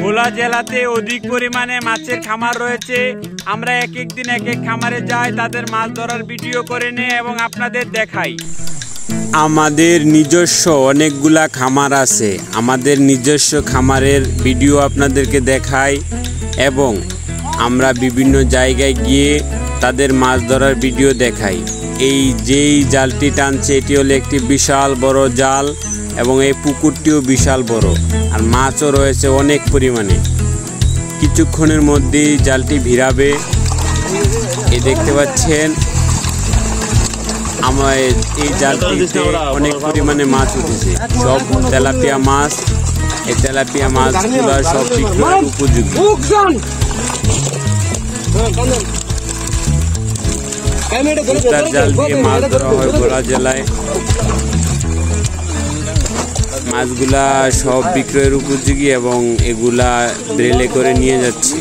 ভোলা জেলাতে অধিক পরিমাণে মাছের খামার রয়েছে। আমরা এক এক দিন এক এক খামারে যাই, তাদের মাছ ধরার ভিডিও করে নেই এবং আপনাদের দেখাই। আমাদের নিজস্ব অনেকগুলা খামার আছে, আমাদের নিজস্ব খামারের ভিডিও আপনাদেরকে দেখাই এবং আমরা বিভিন্ন জায়গায় গিয়ে তাদের মাছ ধরার ভিডিও দেখাই। এই যেই জালটি টানছে এটি হলো একটি বিশাল বড় জাল এবং এই পুকুরটিও বিশাল বড়, আর মাছও রয়েছে অনেক পরিমাণে। কিছুক্ষণের মধ্যেই জালটি ভিড়াবে। এই দেখতে পাচ্ছেন আমার এই জালটিতে অনেক পরিমাণে মাছ উঠেছে, সব তেলাপিয়া মাছ। এই তেলাপিয়া মাছগুলো সব বিক্রয়ের উপযোগী। সুতার জাল দিয়ে মাছ ধরা হয় ভোলা জেলায়। মাছগুলা সব বিক্রয়ের উপযোগী এবং এগুলা ব্রেলে করে নিয়ে যাচ্ছে।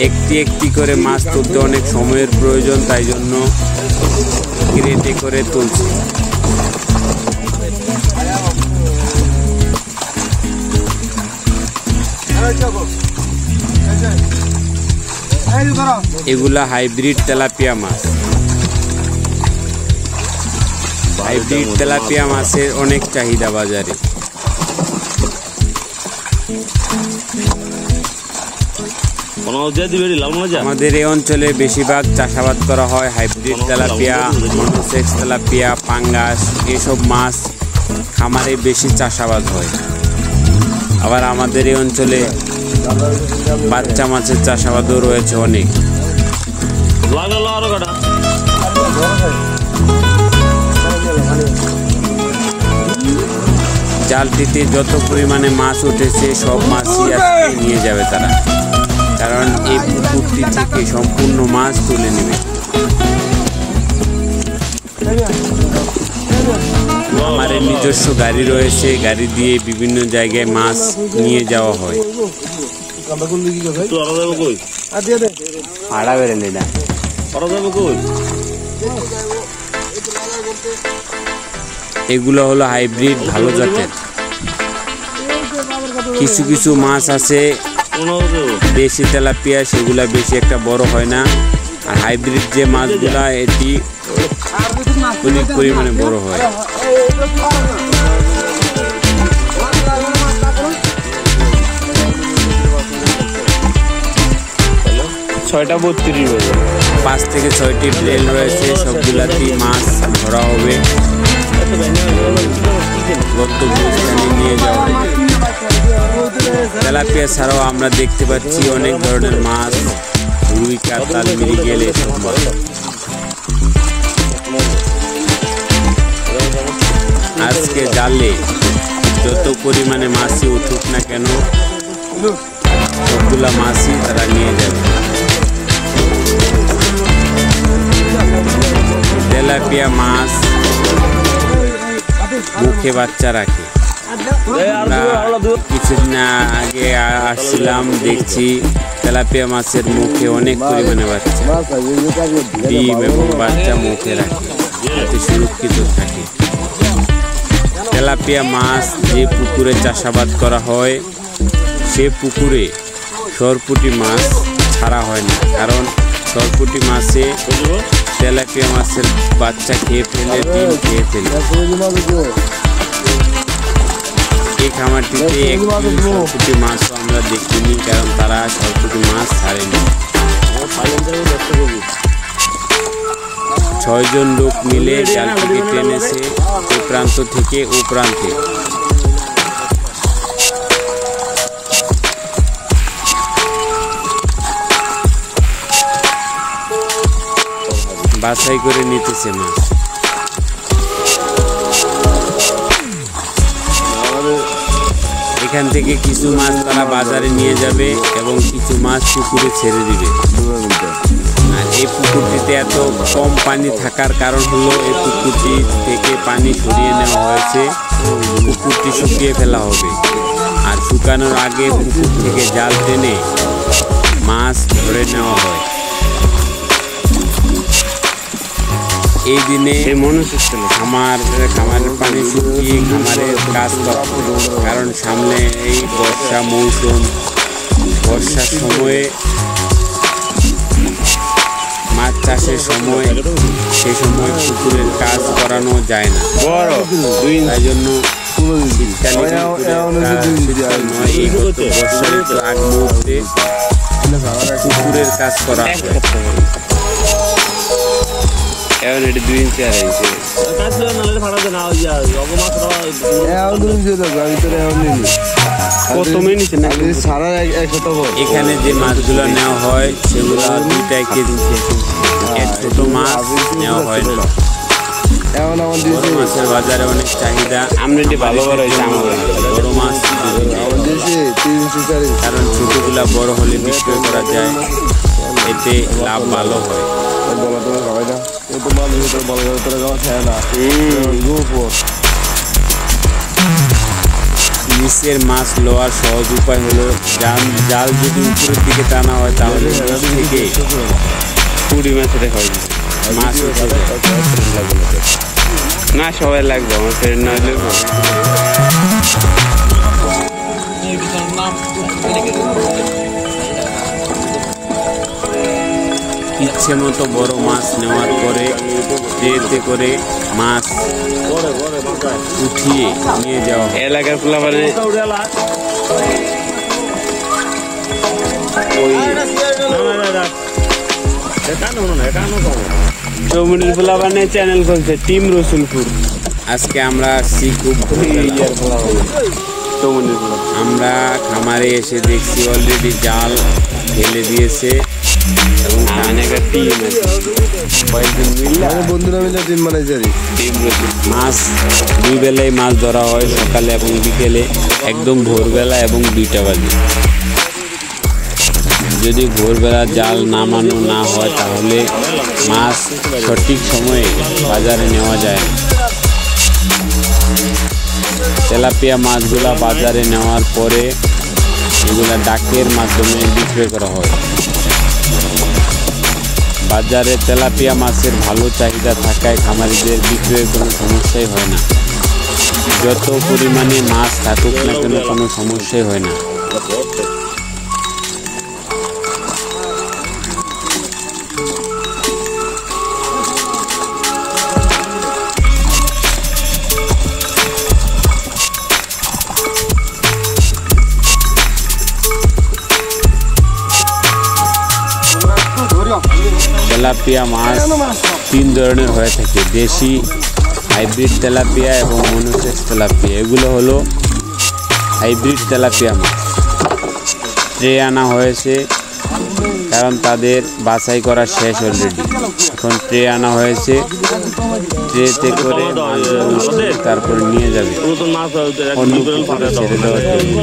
একটি একটি করে মাছ তুলতে অনেক সময়ের প্রয়োজন, তাই জন্য ক্রেটে করে তুলছে। এগুলা হাইব্রিড তেলাপিয়া মাছ। হাইব্রিড তেলাপিয়া মাছের অনেক চাহিদা বাজারে। আমাদের এই অঞ্চলে বেশিরভাগ চাষাবাদ করা হয় হাইব্রিড তেলাপিয়া, মনোসেক্স তেলাপিয়া, পাঙ্গাস, এসব মাছ খামারে বেশি চাষাবাদ হয়। আবার আমাদের এই অঞ্চলে বাচ্চা মাছের চাষাবাদও রয়েছে অনেক। জালটিতে যত পরিমাণে মাছ উঠেছে সব মাছই আজকে নিয়ে যাবে তারা, কারণ এই পুকুরটি থেকে সম্পূর্ণ মাছ তুলে নেবে। আমার নিজস্ব গাড়ি রয়েছে, গাড়ি দিয়ে বিভিন্ন জায়গায় মাছ নিয়ে যাওয়া হয়। এগুলো হলো হাইব্রিড ভালো জাতের। কিছু কিছু মাছ আছে দেশি তেলাপিয়া, সেগুলা বেশি একটা বড় হয় না। আর হাইব্রিড যে মাছগুলা এটি অনেক পরিমাণে বড় হয়। 5 থেকে 6টি প্লেন রয়েছে, সবগুলাতেই মাছ ধরা হবে, গন্তব্যস্থানে নিয়ে যাওয়া হবে। তেলাপিয়া ছাড়াও আমরা দেখতে পাচ্ছি অনেক ধরনের মাছ, রুই, কাতল, মৃগেল, এসব মাছ। আজকে জালে যত পরিমাণে মাছই উঠুক না কেন সবগুলা মাছই তারা নিয়ে যাবে। তেলাপিয়া মাছ মুখে বাচ্চা রাখে। কিছুদিন আগে আসছিলাম, দেখছি তেলাপিয়া মাছের মুখে অনেক পরিমাণে বাচ্চা, ডিম এবং বাচ্চা মুখে রাখে, যাতে সুরক্ষিত থাকে। তেলাপিয়া মাছ যে পুকুরে চাষাবাদ করা হয় সে পুকুরে সরপুঁটি মাছ ছাড়া হয় না, কারণ সরপুঁটি মাছে তেলাপিয়া মাছের বাচ্চা খেয়ে ফেলে, ডিম খেয়ে ফেলে। এই খামারটিতে একটি সরপুঁটি মাছও আমরা দেখিনি, কারণ তারা সরপুঁটি মাছ ছাড়েনি। 6 জন লোক মিলে জালটিকে টেনেছে এ প্রান্ত থেকে ও প্রান্তে। বাছাই করে নিতেছে মাছ। এখান থেকে কিছু মাছ তারা বাজারে নিয়ে যাবে এবং কিছু মাছ পুকুরে ছেড়ে দিবে। আর এই পুকুরটিতে এত কম পানি থাকার কারণ হলো এই পুকুরটি থেকে পানি সরিয়ে নেওয়া হয়েছে, পুকুরটি শুকিয়ে ফেলা হবে। আর শুকানোর আগে পুকুর থেকে জাল টেনে মাছ ধরে নেওয়া হয়। এই দিনে খামারের পানি শুকিয়ে খামারের কাজ করা হয়। কারণ সামনে এই বর্ষা মৌসুম, বর্ষার সময়ে মাছ চাষের সময়, সেই সময় পুকুরের কাজ করানো যায় না, তাই জন্য বর্ষার একটু আগ মুহূর্তে পুকুরের কাজ করা হয়। এখন এটি 2 ইঞ্চি আর ইঞ্চি এখানে যে মাছগুলো নেওয়া হয় সেগুলো 2 কেজি, ছোট মাছ নেওয়া হয় না। বড় মাছের বাজারে অনেক চাহিদা, বড় মাছ কারণ ছোটগুলা বড় হলে বিক্রয় করা যায়, এতে লাভ ভালো হয়। নিচের মাছ লোয়ার সহজ উপায় হলো জাল যদি উপরের দিকে টানা হয় তাহলে থেকে 20 মাছের হয় মাছ না, সবাই লাগবে আমার ফ্রেন্ড না হলে। ইচ্ছে মতো বড় মাছ নেওয়ার পরে ট্রেতে করে মাছ উঠিয়ে নিয়ে যাওয়া হয়। এলাকার পোলাপানে চৌমুনির পোলাপানে চ্যানেল খুলছে টিম রসুলপুর। আজকে আমরা আসছি খুব আমরা খামারে এসে দেখছি অলরেডি জাল ফেলে দিয়েছে এবং বন্ধুরা মিলে মাছ 2 বেলায় মাছ ধরা হয়, সকালে এবং বিকেলে, একদম ভোরবেলা এবং 2টা বাজে। যদি ভোরবেলা জাল নামানো না হয় তাহলে মাছ সঠিক সময়ে বাজারে নেওয়া যায় না। তেলাপিয়া মাছগুলা বাজারে নেওয়ার পরে এগুলা ডাকের মাধ্যমে বিক্রয় করা হয়। বাজারে তেলাপিয়া মাছের ভালো চাহিদা থাকায় খামারিদের বিক্রয়ের কোনো সমস্যাই হয় না। যত পরিমাণে মাছ থাকুক না কেন কোনো সমস্যাই হয় না। তেলাপিয়া মাছ 3 ধরনের হয়ে থাকে, দেশি, হাইব্রিড তেলাপিয়া এবং মনোসেক্স তেলাপিয়া। এগুলো হলো হাইব্রিড তেলাপিয়া মাছ। ট্রে আনা হয়েছে কারণ তাদের বাছাই করা শেষ অলরেডি। এখন ট্রে আনা হয়েছে, ট্রেতে করে তারপর নিয়ে যাবে অন্য পুকুরে ছেড়ে দেওয়ার জন্য।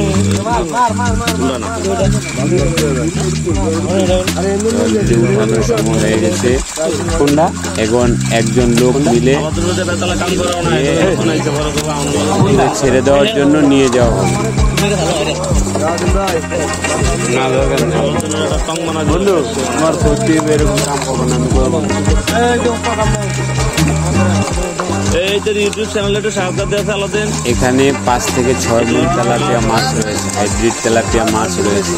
উঠানোর সময় হয়ে গেছে, এখন একজন লোক মিলে ছেড়ে দেওয়ার জন্য নিয়ে যাওয়া হবে। বন্ধু আমার সত্যি এরকম কাম করবো না, আমি করবো না। এখানে 5 থেকে 6 মণ তেলাপিয়া মাছ রয়েছে, হাইব্রিড তেলাপিয়া মাছ রয়েছে।